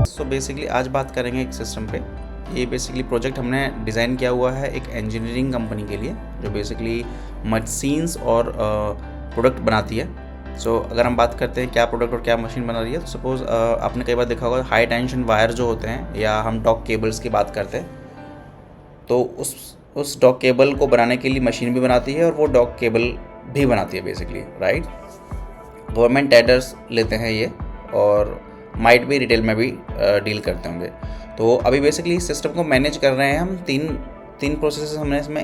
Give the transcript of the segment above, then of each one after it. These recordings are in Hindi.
सो बेसिकली आज बात करेंगे एक सिस्टम पे। ये बेसिकली प्रोजेक्ट हमने डिज़ाइन किया हुआ है एक इंजीनियरिंग कंपनी के लिए, जो बेसिकली मशीन्स और प्रोडक्ट बनाती है। सो अगर हम बात करते हैं क्या प्रोडक्ट और क्या मशीन बना रही है, तो सपोज़ आपने कई बार देखा होगा हाई टेंशन वायर जो होते हैं, या हम डॉक केबल्स की बात करते हैं, तो उस डॉक केबल को बनाने के लिए मशीन भी बनाती है और वो डॉक केबल भी बनाती है बेसिकली, राइट। गवर्नमेंट टेंडर्स लेते हैं ये, और माइट भी रिटेल में भी डील करते होंगे। तो अभी बेसिकली इस सिस्टम को मैनेज कर रहे हैं हम। तीन प्रोसेस हमने इसमें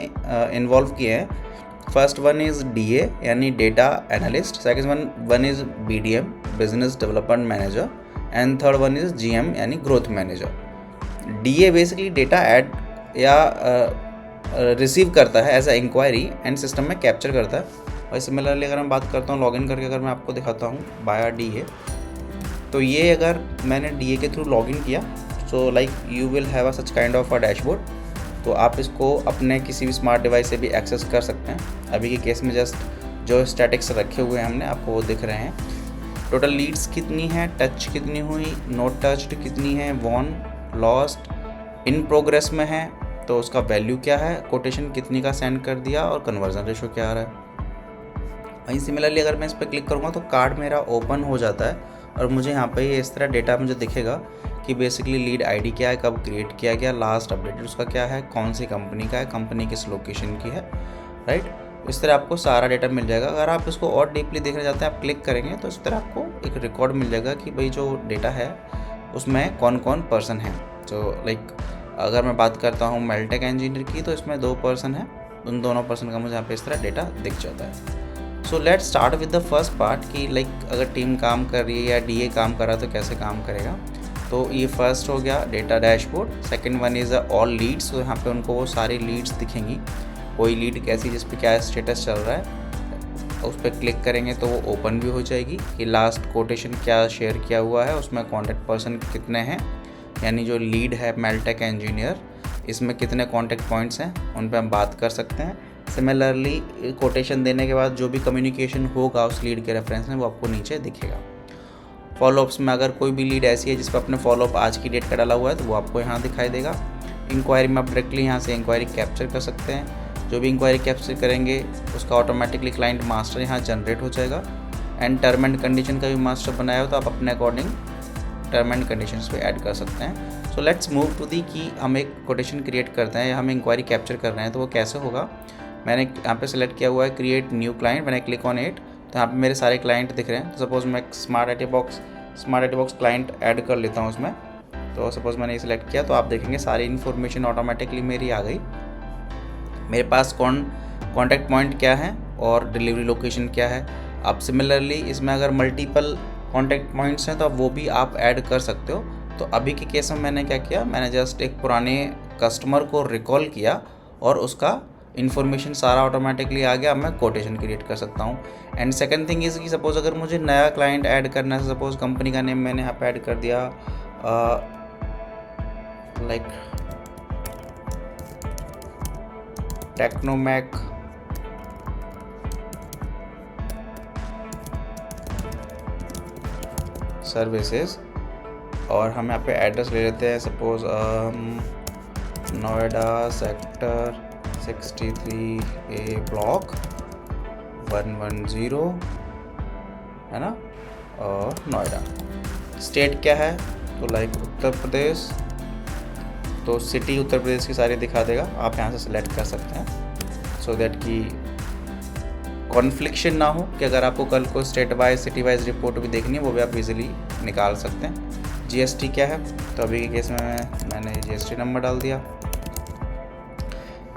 इन्वॉल्व किए हैं। फर्स्ट वन इज़ DA यानी data analyst, second one is BDM business development manager, and third one is GM यानी growth manager. DA basically data add या रिसीव करता है as a inquiry and system में कैप्चर करता है। और सिमिलरली अगर मैं बात करता हूँ लॉगिन करके, अगर मैं आपको दिखाता हूँ बाया DA, तो ये अगर मैंने DA के थ्रू लॉगिन किया, so like you will have a such kind of a dashboard. तो आप इसको अपने किसी भी स्मार्ट डिवाइस से भी एक्सेस कर सकते हैं। अभी के केस में जस्ट जो स्टैटिक्स रखे हुए हैं हमने, आपको वो दिख रहे हैं। टोटल लीड्स कितनी है, टच कितनी हुई, नोट टच्ड कितनी है, वॉन, लॉस्ट, इन प्रोग्रेस में है तो उसका वैल्यू क्या है, कोटेशन कितनी का सेंड कर दिया, और कन्वर्जन रेशो क्या आ रहा है। वहीं सिमिलरली अगर मैं इस पर क्लिक करूँगा तो कार्ड मेरा ओपन हो जाता है, और मुझे यहाँ पे इस तरह डेटा मुझे दिखेगा कि बेसिकली लीड आईडी क्या है, कब क्रिएट किया गया, लास्ट अपडेटेड उसका क्या है, कौन सी कंपनी का है, कंपनी किस लोकेशन की है, राइट। इस तरह आपको सारा डेटा मिल जाएगा। अगर आप इसको और डीपली देखना चाहते हैं, आप क्लिक करेंगे तो इस तरह आपको एक रिकॉर्ड मिल जाएगा कि भाई जो डेटा है उसमें कौन कौन पर्सन है। तो लाइक अगर मैं बात करता हूँ मेल्टेक इंजीनियर की, तो इसमें 2 पर्सन हैं, उन दोनों पर्सन का मुझे यहाँ पे इस तरह डेटा दिख जाता है। So let's start with the first part कि लाइक अगर टीम काम कर रही है या DA काम कर रहा है तो कैसे काम करेगा। तो ये फर्स्ट हो गया data dashboard. Second one is all leads, तो यहाँ पे उनको वो सारी लीड्स दिखेंगी, कोई लीड कैसी जिस पे क्या स्टेटस चल रहा है, उस पर क्लिक करेंगे तो वो ओपन भी हो जाएगी कि लास्ट कोटेशन क्या शेयर किया हुआ है, उसमें कॉन्टैक्ट पर्सन कितने हैं, यानी जो लीड है मेल्टेक इंजीनियर, इसमें कितने कॉन्टैक्ट पॉइंट्स हैं, उन पर हम बात कर सकते हैं। सिमिलरली कोटेशन देने के बाद जो भी कम्युनिकेशन होगा उस लीड के रेफरेंस में, वो आपको नीचे दिखेगा। फॉलोअप्स में अगर कोई भी लीड ऐसी है जिस पर अपने फॉलोअप आज की डेट का डाला हुआ है तो वो आपको यहाँ दिखाई देगा। इंक्वायरी में आप डायरेक्टली यहाँ से इंक्वायरी कैप्चर कर सकते हैं। जो भी इंक्वायरी कैप्चर करेंगे उसका ऑटोमेटिकली क्लाइंट मास्टर यहाँ जनरेट हो जाएगा। एंड टर्म एंड कंडीशन का भी मास्टर बनाया हो तो आप अपने अकॉर्डिंग टर्म एंड कंडीशंस पे ऐड कर सकते हैं। So let's move to the कि हम एक कोटेशन क्रिएट करते हैं या हम इंक्वायरी कैप्चर कर रहे हैं तो वो कैसे होगा। मैंने यहाँ पे सेलेक्ट किया हुआ है क्रिएट न्यू क्लाइंट। मैंने क्लिक ऑन इट तो यहाँ पे मेरे सारे क्लाइंट दिख रहे हैं। तो सपोज़ मैं smart IT box client add कर लेता हूँ उसमें। तो सपोज़ मैंने ये सिलेक्ट किया तो आप देखेंगे सारी इन्फॉर्मेशन ऑटोमेटिकली मेरी आ गई। मेरे पास कॉन्टैक्ट पॉइंट क्या है और डिलीवरी लोकेशन क्या है। अब सिमिलरली इसमें अगर मल्टीपल कॉन्टैक्ट पॉइंट्स हैं तो अब वो भी आप ऐड कर सकते हो। तो अभी के केस में मैंने क्या किया, मैंने जस्ट एक पुराने कस्टमर को रिकॉल किया और उसका इन्फॉर्मेशन सारा ऑटोमेटिकली आ गया। अब मैं कोटेशन क्रिएट कर सकता हूँ। एंड सेकंड थिंग इज़ कि सपोज़ अगर मुझे नया क्लाइंट ऐड करना है, सपोज़ कंपनी का नेम मैंने यहाँ पे ऐड कर दिया लाइक टेक्नोमैक सर्विसेज, और हम यहाँ पे एड्रेस ले लेते हैं suppose Noida sector 63A block 110 है ना, और नोएडा। स्टेट क्या है तो लाइक उत्तर प्रदेश, तो सिटी उत्तर प्रदेश की सारी दिखा देगा। आप यहाँ से सिलेक्ट कर सकते हैं सो दैट कि कॉन्फ्लिक्शन ना हो कि अगर आपको कल को state wise city wise report भी देखनी है वो भी आप इजीली निकाल सकते हैं। GST क्या है तो अभी के केस में मैंने GST नंबर डाल दिया।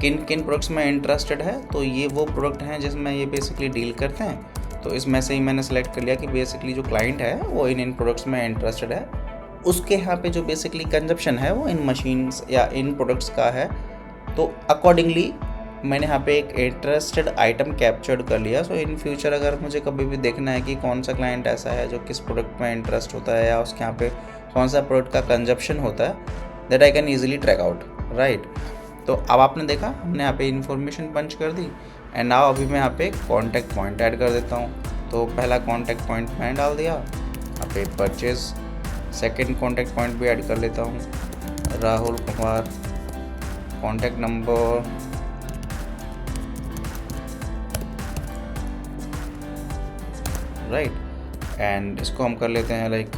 किन किन प्रोडक्ट्स में इंटरेस्टेड है तो ये वो प्रोडक्ट हैं जिसमें ये बेसिकली डील करते हैं। तो इसमें से ही मैंने सेलेक्ट कर लिया कि बेसिकली जो क्लाइंट है वो इन प्रोडक्ट्स में इंटरेस्टेड है। उसके यहाँ पे जो बेसिकली कंजप्शन है वो इन मशीन्स या इन प्रोडक्ट्स का है। तो अकॉर्डिंगली मैंने यहाँ पे एक इंटरेस्टेड आइटम कैप्चर्ड कर लिया। सो इन फ्यूचर अगर मुझे कभी भी देखना है कि कौन सा क्लाइंट ऐसा है जो किस प्रोडक्ट में इंटरेस्ट होता है या उसके यहाँ पे कौन सा प्रोडक्ट का कंजप्शन होता है, that I can easily track out, right. तो अब आपने देखा हमने यहाँ पे इन्फॉर्मेशन पंच कर दी। एंड नाउ अभी मैं यहाँ पे कॉन्टैक्ट पॉइंट ऐड कर देता हूँ। तो पहला कॉन्टैक्ट पॉइंट मैंने डाल दिया, यहाँ पे परचेज सेकंड कॉन्टैक्ट पॉइंट भी ऐड कर लेता हूँ, Rahul Kumar, contact number right, and इसको हम कर लेते हैं लाइक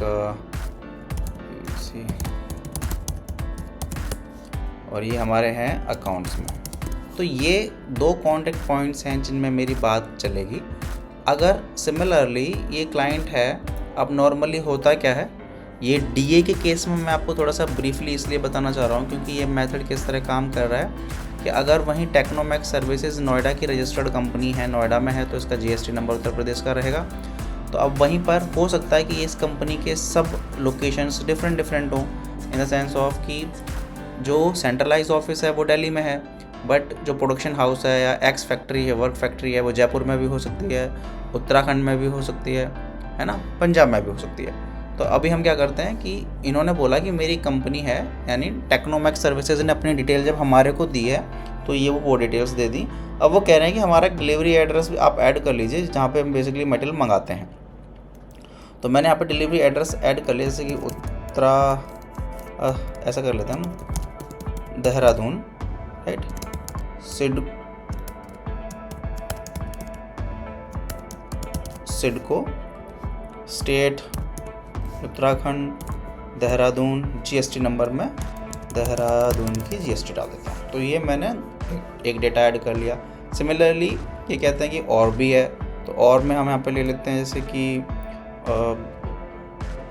और ये हमारे हैं अकाउंट्स में। तो ये 2 कॉन्टैक्ट पॉइंट्स हैं जिनमें मेरी बात चलेगी। अगर सिमिलरली ये क्लाइंट है, अब नॉर्मली होता क्या है, ये डीए के केस में मैं आपको थोड़ा सा ब्रीफली इसलिए बताना चाह रहा हूँ क्योंकि ये मेथड किस तरह काम कर रहा है कि अगर वहीं टेक्नोमैक्स सर्विसेज नोएडा की रजिस्टर्ड कंपनी है, नोएडा में है, तो इसका जीएसटी नंबर उत्तर प्रदेश का रहेगा। तो अब वहीं पर हो सकता है कि इस कंपनी के सब लोकेशंस डिफरेंट हों, इन द सेंस ऑफ कि जो सेंट्रलाइज ऑफिस है वो दिल्ली में है, बट जो प्रोडक्शन हाउस है या एक्स फैक्ट्री है, वर्क फैक्ट्री है, वो जयपुर में भी हो सकती है, उत्तराखंड में भी हो सकती है ना, पंजाब में भी हो सकती है। तो अभी हम क्या करते हैं कि इन्होंने बोला कि मेरी कंपनी है, यानी टेक्नोमैक्स सर्विसेज ने अपनी डिटेल जब हमारे को दी है तो ये वो डिटेल्स दे दी। अब वो कह रहे हैं कि हमारा डिलीवरी एड्रेस भी आप ऐड कर लीजिए जहाँ पे हम बेसिकली मटेरियल मंगाते हैं। तो मैंने यहाँ पे डिलीवरी एड्रेस ऐड कर लिया, जैसे कि ऐसा कर लेते हैं हम, Dehradun right, CIDCO state Uttarakhand, Dehradun, GST number में देहरादून की जीएसटी डाल देता हूँ। तो ये मैंने एक डेटा ऐड कर लिया। सिमिलरली ये कहते हैं कि और भी है, तो और में हम यहाँ पे ले लेते हैं जैसे कि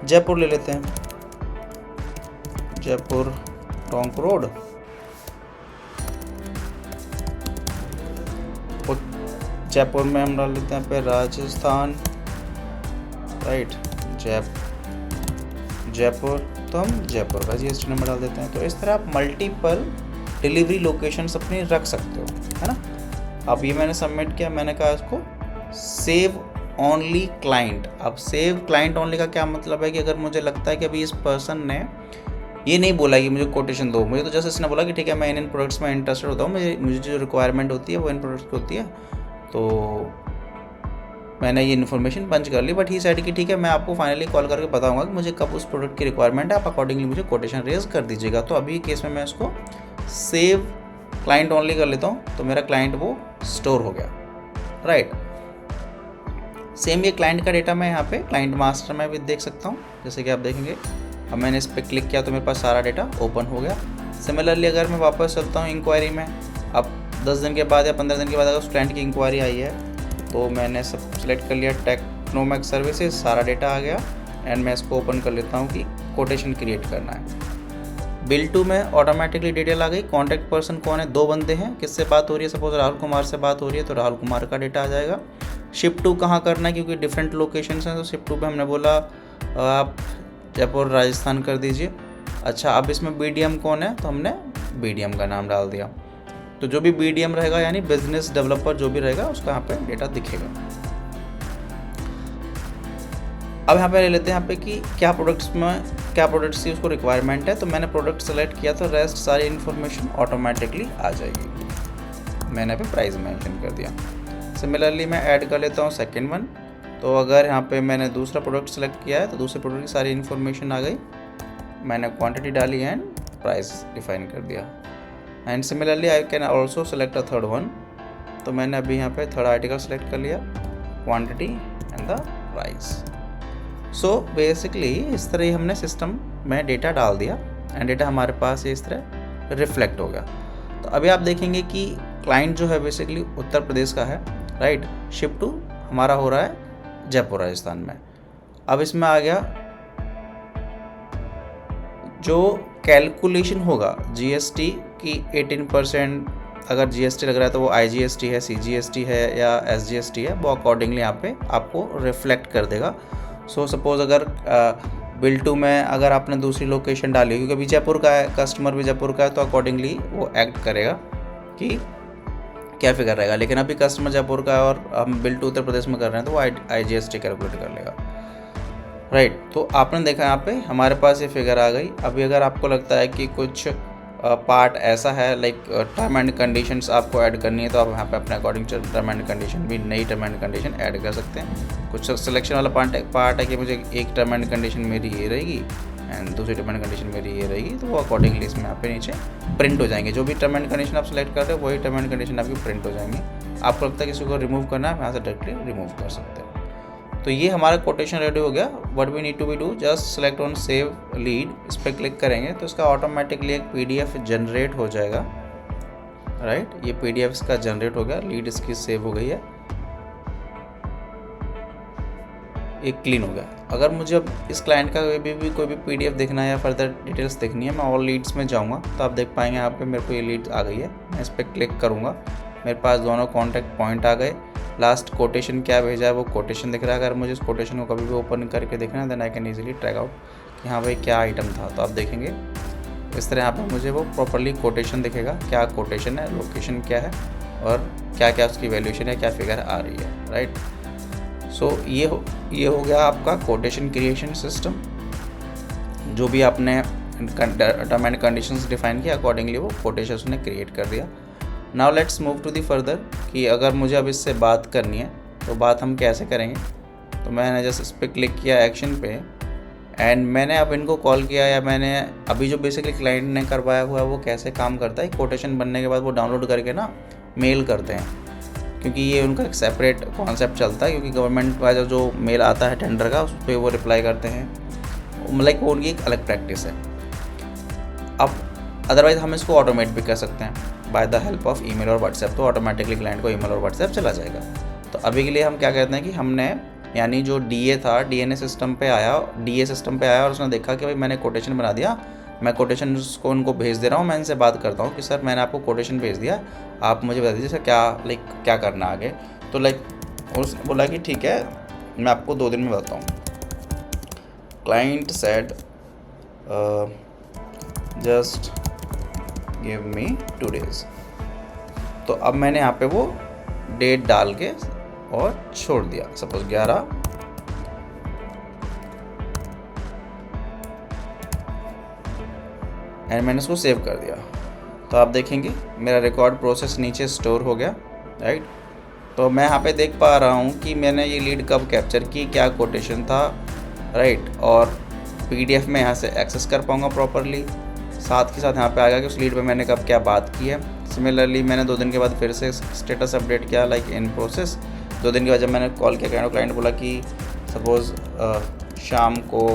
जयपुर ले लेते हैं, जयपुर टोंक रोड, जयपुर में हम डाल लेते हैं पे राजस्थान राइट, जयपुर, तो हम जयपुर का जीएसटी नंबर डाल देते हैं। तो इस तरह आप मल्टीपल डिलीवरी लोकेशंस अपनी रख सकते हो, है ना। अब ये मैंने सबमिट किया, मैंने कहा इसको सेव ओनली क्लाइंट। अब सेव क्लाइंट ओनली का क्या मतलब है कि अगर मुझे लगता है कि अभी इस पर्सन ने ये नहीं बोला कि मुझे कोटेशन दो, मुझे तो जैसे इसने बोला कि ठीक है मैं इन प्रोडक्ट्स में इंटरेस्टेड होता हूँ, मुझे जो रिक्वायरमेंट होती है वो इन प्रोडक्ट्स की होती है, तो मैंने ये इन्फॉर्मेशन पंच कर ली। बट ही सेड कि ठीक है मैं आपको फाइनली कॉल करके बताऊंगा कि मुझे कब उस प्रोडक्ट की रिक्वायरमेंट है, आप अकॉर्डिंगली मुझे कोटेशन रेज कर दीजिएगा। तो अभी केस में मैं इसको सेव क्लाइंट ओनली कर लेता हूँ, तो मेरा क्लाइंट वो स्टोर हो गया राइट। सेम ये क्लाइंट का डेटा मैं यहाँ पे क्लाइंट मास्टर में भी देख सकता हूँ, जैसे कि आप देखेंगे। अब मैंने इस पर क्लिक किया तो मेरे पास सारा डेटा ओपन हो गया। सिमिलरली अगर मैं वापस चलता हूँ इंक्वायरी में, अब 10 दिन के बाद या 15 दिन के बाद अगर उस क्लाइंट की इंक्वायरी आई है तो मैंने सब सेलेक्ट कर लिया, टेक्नोमैक्स सर्विसेज, सारा डेटा आ गया एंड मैं इसको ओपन कर लेता हूँ कि कोटेशन क्रिएट करना है। बिल 2 में ऑटोमेटिकली डिटेल आ गई, कॉन्टैक्ट पर्सन कौन है, 2 बंदे हैं, किससे बात हो रही है, सपोज राहुल कुमार से बात हो रही है तो राहुल कुमार का डेटा आ जाएगा। शिप टू कहाँ करना है, क्योंकि डिफरेंट लोकेशंस हैं, तो शिप टू पे हमने बोला आप जयपुर राजस्थान कर दीजिए। अच्छा, अब इसमें बीडीएम कौन है, तो हमने बीडीएम का नाम डाल दिया। तो जो भी बीडीएम रहेगा यानी बिजनेस डेवलपर जो भी रहेगा उसका यहाँ पे डेटा दिखेगा। अब यहाँ पे ले लेते हैं यहाँ पे कि क्या प्रोडक्ट्स की उसको रिक्वायरमेंट है, तो मैंने प्रोडक्ट सेलेक्ट किया तो रेस्ट सारी इन्फॉर्मेशन ऑटोमेटिकली आ जाएगी। मैंने पे प्राइस मेंशन कर दिया। सिमिलरली मैं ऐड कर लेता हूँ सेकेंड वन, तो अगर यहाँ पे मैंने दूसरा प्रोडक्ट सेलेक्ट किया है तो दूसरे प्रोडक्ट की सारी इन्फॉर्मेशन आ गई, मैंने क्वांटिटी डाली एंड प्राइस डिफाइन कर दिया। And similarly I can also select a third one, तो मैंने अभी यहाँ पे थर्ड आर्टिकल सेलेक्ट कर लिया, quantity and the price. So basically इस तरह ही हमने सिस्टम में डेटा डाल दिया एंड डेटा हमारे पास इस तरह रिफ्लेक्ट हो गया। तो अभी आप देखेंगे कि क्लाइंट जो है बेसिकली उत्तर प्रदेश का है राइट, शिप टू हमारा हो रहा है जयपुर राजस्थान में। अब इसमें आ गया जो कैलकुलेशन होगा जीएसटी की 18%, अगर जीएसटी लग रहा है तो वो आईजीएसटी है, सीजीएसटी है या एसजीएसटी है, वो अकॉर्डिंगली यहाँ पे आपको रिफ्लेक्ट कर देगा। सो सपोज अगर बिल 2 में अगर आपने दूसरी लोकेशन डाली, क्योंकि अभी जयपुर का है, कस्टमर भी जयपुर का है, तो अकॉर्डिंगली वो एक्ट करेगा कि क्या फिगर रहेगा। लेकिन अभी कस्टमर जयपुर का है और हम बिल 2 उत्तर प्रदेश में कर रहे हैं तो वो आईजीएसटी कैलकुलेट कर लेगा राइट। तो आपने देखा यहाँ पे हमारे पास ये फिगर आ गई। अभी अगर आपको लगता है कि कुछ पार्ट ऐसा है लाइक टर्म एंड कंडीशंस आपको ऐड करनी है, तो आप यहाँ पे अपने अकॉर्डिंग टर्म एंड कंडीशन भी नई टर्म एंड कंडीशन ऐड कर सकते हैं। कुछ सिलेक्शन वाला पार्ट है कि मुझे एक टर्म एंड कंडीशन मेरी ये रहेगी एंड दूसरी टर्म एंड कंडीशन मेरी ये रहेगी, तो वो अकॉर्डिंगली इसमें यहाँ पे नीचे प्रिंट हो जाएंगे। जो भी टर्म एंड कंडीशन आप सेलेक्ट करते हो वही टर्म एंड कंडीशन आपकी प्रिंट हो जाएंगी। आपको लगता है किसी को रिमूव करना है, यहाँ से डायरेक्टली रिमूव कर सकते हैं। तो ये हमारा कोटेशन रेडी हो गया। What we need to be do, just select on save lead, इस पर क्लिक करेंगे तो इसका ऑटोमेटिकली एक PDF जनरेट हो जाएगा, राइट। ये PDF इसका जनरेट हो गया, लीड इसकी सेव हो गई है, एक क्लीन हो गया। अगर मुझे अब इस क्लाइंट का कोई भी PDF देखना है या फर्दर डिटेल्स देखनी है, मैं ऑल लीड्स में जाऊंगा तो आप देख पाएंगे यहाँ पे मेरे को ये लीड्स आ गई है। मैं इस पर क्लिक करूँगा, मेरे पास दोनों कॉन्टैक्ट पॉइंट आ गए। लास्ट कोटेशन क्या भेजा है वो कोटेशन दिख रहा है। अगर मुझे इस कोटेशन को कभी भी ओपन करके देखना है then I can easily track out कि हाँ भाई क्या आइटम था। तो आप देखेंगे इस तरह यहाँ पे मुझे वो प्रॉपरली कोटेशन दिखेगा, क्या कोटेशन है, लोकेशन क्या है और क्या क्या उसकी वैल्यूशन है, क्या फिगर आ रही है, राइट। सो ये हो गया आपका कोटेशन क्रिएशन सिस्टम। जो भी आपने टर्म एंड कंडीशंस डिफाइन किया अकॉर्डिंगली वो कोटेशन उसने क्रिएट कर दिया। Now let's move to the further कि अगर मुझे अब इससे बात करनी है तो बात हम कैसे करेंगे। तो मैंने जस्ट इस पर क्लिक किया एक्शन पे एंड मैंने अब इनको कॉल किया, या मैंने अभी जो बेसिकली क्लाइंट ने करवाया हुआ है वो कैसे काम करता है। कोटेशन बनने के बाद वो डाउनलोड करके ना मेल करते हैं, क्योंकि ये उनका एक सेपरेट कॉन्सेप्ट चलता है, क्योंकि गवर्नमेंट का जो मेल आता है टेंडर का उस पर वो रिप्लाई करते हैं, लाइक वो उनकी एक अलग प्रैक्टिस है। अब अदरवाइज़ हम इसको ऑटोमेट भी कर सकते हैं by the help of email और व्हाट्सएप, तो ऑटोमेटिकली क्लाइंट को ईमेल और व्हाट्सएप चला जाएगा। तो अभी के लिए हम क्या कहते हैं कि हमने यानी जो DA था DNA सिस्टम पे आया और उसने देखा कि भाई मैंने कोटेशन बना दिया, मैं कोटेशन को उनको भेज दे रहा हूँ। मैं इनसे बात करता हूँ कि सर मैंने आपको कोटेशन भेज दिया, आप मुझे बता दीजिए सर क्या करना आगे। तो उसने बोला कि ठीक है मैं आपको 2 दिन में बताता हूँ। Client said just give me 2 days। तो अब मैंने यहाँ पे वो डेट डाल के और छोड़ दिया, सपोज 11 एंड मैंने उसको सेव कर दिया। तो आप देखेंगे मेरा रिकॉर्ड प्रोसेस नीचे स्टोर हो गया, राइट। तो मैं यहाँ पे देख पा रहा हूँ कि मैंने ये लीड कब कैप्चर की, क्या कोटेशन था, राइट। और PDF में यहाँ से एक्सेस कर पाऊँगा प्रॉपरली। साथ के साथ यहाँ पे आएगा कि उस लीड पे मैंने कब क्या बात की है। सिमिलरली मैंने 2 दिन के बाद फिर से स्टेटस अपडेट किया, लाइक इन प्रोसेस। 2 दिन के बाद जब मैंने कॉल किया क्लाइंट बोला कि सपोज़ शाम को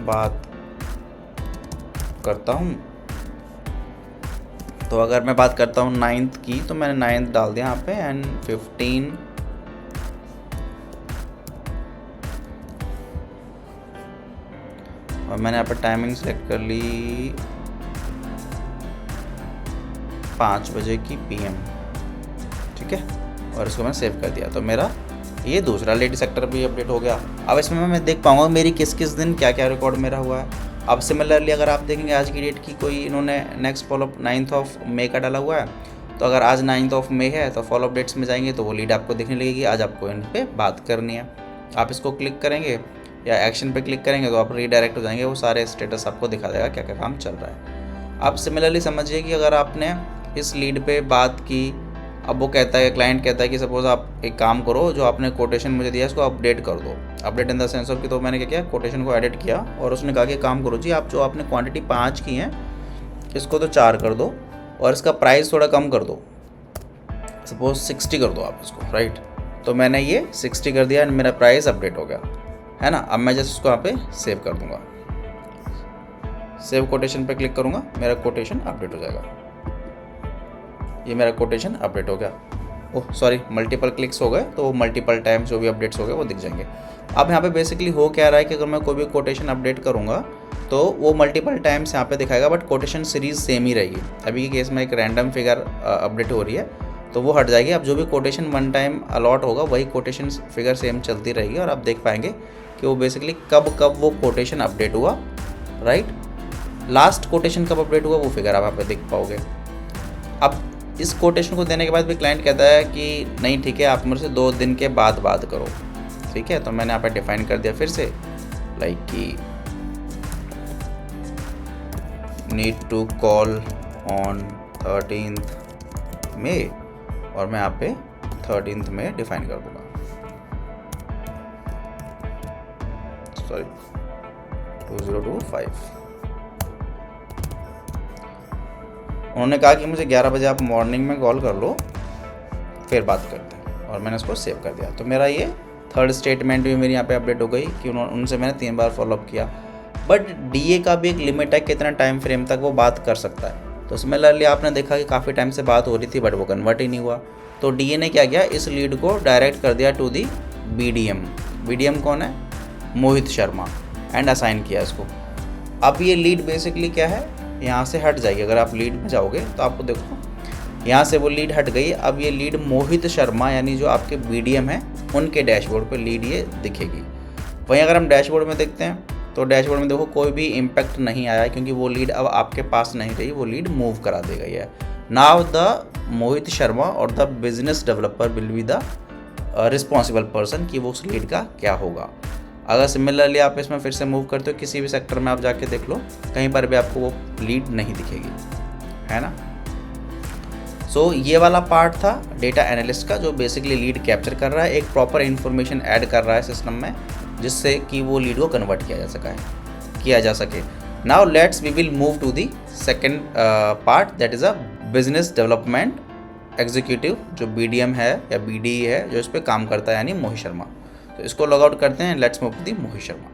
बात करता हूँ। तो अगर मैं बात करता हूँ 9th की, तो मैंने 9th डाल दिया यहाँ पे एंड 15 और मैंने यहाँ पर टाइमिंग सेलेक्ट कर ली 5 बजे की PM, ठीक है। और इसको मैंने सेव कर दिया। तो मेरा ये दूसरा लीड सेक्टर भी अपडेट हो गया। अब इसमें मैं देख पाऊँगा मेरी किस दिन क्या रिकॉर्ड मेरा हुआ है। अब सिमिलरली अगर आप देखेंगे आज की डेट की कोई इन्होंने नेक्स्ट फॉलोअप 9th मई का डाला हुआ है, तो अगर आज 9th मई है तो फॉलोअप डेट्स में जाएंगे तो वो लीड आपको दिखने लगेगी, आज आपको इन पे बात करनी है। आप इसको क्लिक करेंगे या एक्शन पे क्लिक करेंगे तो आप रीडायरेक्ट हो जाएंगे, वो सारे स्टेटस आपको दिखा देगा क्या क्या काम चल रहा है। आप सिमिलरली समझिए कि अगर आपने इस लीड पे बात की, अब वो कहता है, क्लाइंट कहता है कि सपोज़ आप एक काम करो, जो आपने कोटेशन मुझे दिया इसको अपडेट कर दो। Update in the sense of कि तो मैंने क्या किया, कोटेशन को एडिट किया और उसने कहा कि काम करो जी, आप जो आपने क्वांटिटी 5 की है इसको तो 4 कर दो और इसका प्राइस थोड़ा कम कर दो, सपोज 60 कर दो आप इसको, राइट। तो मैंने ये 60 कर दिया एंड मेरा प्राइस अपडेट हो गया, है ना। अब मैं जस्ट उसको यहाँ पे सेव कर दूंगा, सेव कोटेशन पे क्लिक करूँगा, मेरा कोटेशन अपडेट हो जाएगा। ये मेरा कोटेशन अपडेट हो गया। ओह सॉरी, मल्टीपल क्लिक्स हो गए तो मल्टीपल टाइम्स जो भी अपडेट्स हो गए वो दिख जाएंगे। अब यहाँ पे बेसिकली हो क्या रहा है कि अगर मैं कोई भी कोटेशन अपडेट करूँगा तो वो मल्टीपल टाइम्स यहाँ पे दिखाएगा, बट कोटेशन सीरीज़ सेम ही रहेगी। अभी के केस में एक रैंडम फिगर अपडेट हो रही है तो वो हट जाएगी। अब जो भी कोटेशन 1 टाइम अलॉट होगा वही कोटेशन फिगर सेम चलती रहेगी और आप देख पाएंगे कि वो बेसिकली कब वो कोटेशन अपडेट हुआ, राइट। लास्ट कोटेशन कब अपडेट हुआ वो फिगर आप यहाँ पे देख पाओगे। अब इस कोटेशन को देने के बाद भी क्लाइंट कहता है कि नहीं ठीक है, आप मेरे से 2 दिन के बाद बात करो, ठीक है। तो मैंने यहाँ पे डिफाइन कर दिया फिर से, लाइक कि need to call on 13th May और मैं यहाँ पे 13th मई डिफाइन कर दूंगा, सॉरी 2025। उन्होंने कहा कि मुझे 11 बजे आप मॉर्निंग में कॉल कर लो, फिर बात करते हैं, और मैंने उसको सेव कर दिया। तो मेरा ये थर्ड स्टेटमेंट भी मेरी यहाँ पे अपडेट हो गई कि उनसे मैंने 3 बार फॉलोअप किया। बट डीए का भी एक लिमिट है कितना टाइम फ्रेम तक वो बात कर सकता है। तो सिमिलरली आपने देखा कि काफ़ी टाइम से बात हो रही थी बट वो कन्वर्ट ही नहीं हुआ। तो डीए ने क्या किया, इस लीड को डायरेक्ट कर दिया टू दी बीडीएम। बीडीएम कौन है? मोहित शर्मा, एंड असाइन किया इसको। अब ये लीड बेसिकली क्या है, यहाँ से हट जाएगी। अगर आप लीड में जाओगे तो आपको देखो यहाँ से वो लीड हट गई। अब ये लीड मोहित शर्मा यानी जो आपके बीडीएम है उनके डैशबोर्ड पे लीड ये दिखेगी। वहीं अगर हम डैशबोर्ड में देखते हैं तो डैशबोर्ड में देखो कोई भी इम्पैक्ट नहीं आया, क्योंकि वो लीड अब आपके पास नहीं रही, वो लीड मूव करा दी गई है। नाउ द मोहित शर्मा और the business developer will be the responsible person कि वो उस लीड का क्या होगा। अगर सिमिलरली आप इसमें फिर से मूव करते हो, किसी भी सेक्टर में आप जाके देख लो, कहीं पर भी आपको वो लीड नहीं दिखेगी, है ना। सो ये वाला पार्ट था डेटा एनालिस्ट का, जो बेसिकली लीड कैप्चर कर रहा है, एक प्रॉपर इन्फॉर्मेशन ऐड कर रहा है सिस्टम में, जिससे कि वो लीड को कन्वर्ट किया जा सके। Now let's we will move to the second part, that is a business development executive, जो बीडीएम है या बीडीई है, जो इस पर काम करता है, यानी मोहित शर्मा। तो इसको लॉग आउट करते हैं। Let's move to the Mohit Sharma.